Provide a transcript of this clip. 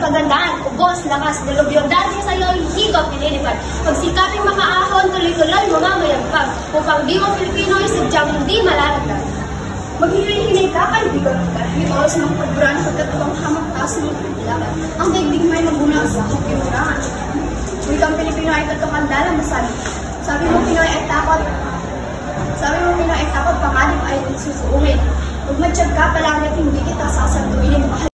Kagandaan, ubos, lakas, dalubyo, dahil sa iyo higop nililipad. Pagsikaping makaahon, tuloy-tuloy, mamamayagpag, upang di mo Pilipino ay sadyang hindi malalagdag. Maghihinay ka, kaibigan ng dahil oras ng pagburan pagkatubang hamak taas ng paglaban. Ang daigdig may magbunang sa kapinurangan. Wikang Pilipino ay tatukandala masabi. Sabi mo Pinoy ay takot. Panganib ay susuungin. Huwag matsyag ka, palangit hindi kita sasanduin.